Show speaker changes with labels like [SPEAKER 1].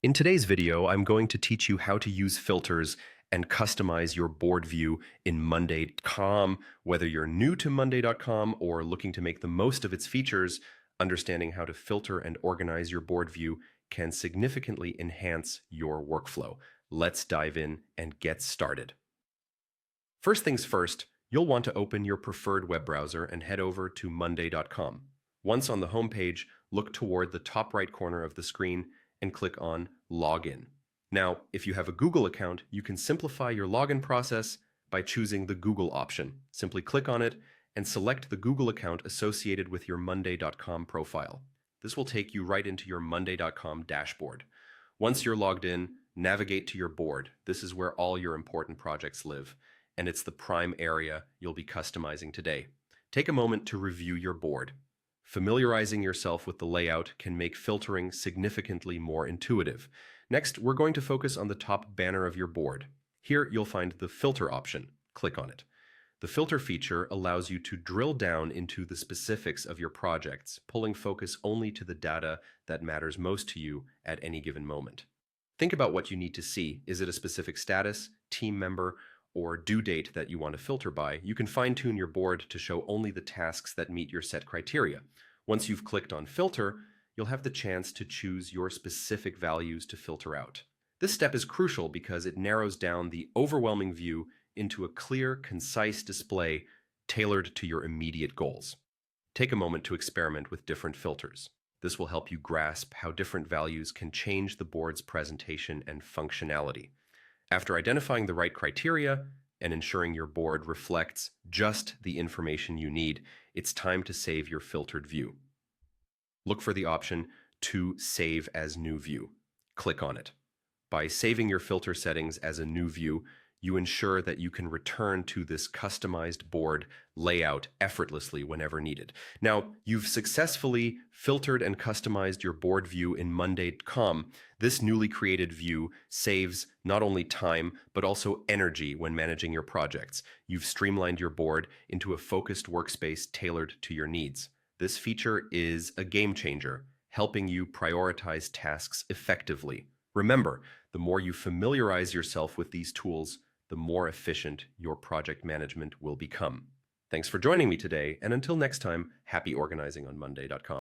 [SPEAKER 1] In today's video, I'm going to teach you how to use filters and customize your board view in Monday.com. Whether you're new to Monday.com or looking to make the most of its features, understanding how to filter and organize your board view can significantly enhance your workflow. Let's dive in and get started. First things first, you'll want to open your preferred web browser and head over to Monday.com. Once on the home page, look toward the top right corner of the screen and click on Login. Now, if you have a Google account, you can simplify your login process by choosing the Google option. Simply click on it and select the Google account associated with your Monday.com profile. This will take you right into your Monday.com dashboard. Once you're logged in, navigate to your board. This is where all your important projects live, and it's the prime area you'll be customizing today. Take a moment to review your board. Familiarizing yourself with the layout can make filtering significantly more intuitive. Next, we're going to focus on the top banner of your board. Here, you'll find the filter option. Click on it. The filter feature allows you to drill down into the specifics of your projects, pulling focus only to the data that matters most to you at any given moment. Think about what you need to see. Is it a specific status, team member, or due date that you want to filter by? You can fine-tune your board to show only the tasks that meet your set criteria. Once you've clicked on Filter, you'll have the chance to choose your specific values to filter out. This step is crucial because it narrows down the overwhelming view into a clear, concise display tailored to your immediate goals. Take a moment to experiment with different filters. This will help you grasp how different values can change the board's presentation and functionality. After identifying the right criteria and ensuring your board reflects just the information you need, it's time to save your filtered view. Look for the option to Save as New View. Click on it. By saving your filter settings as a new view, you ensure that you can return to this customized board layout effortlessly whenever needed. Now, you've successfully filtered and customized your board view in Monday.com. This newly created view saves not only time, but also energy when managing your projects. You've streamlined your board into a focused workspace tailored to your needs. This feature is a game changer, helping you prioritize tasks effectively. Remember, the more you familiarize yourself with these tools, the more efficient your project management will become. Thanks for joining me today, and until next time, happy organizing on Monday.com.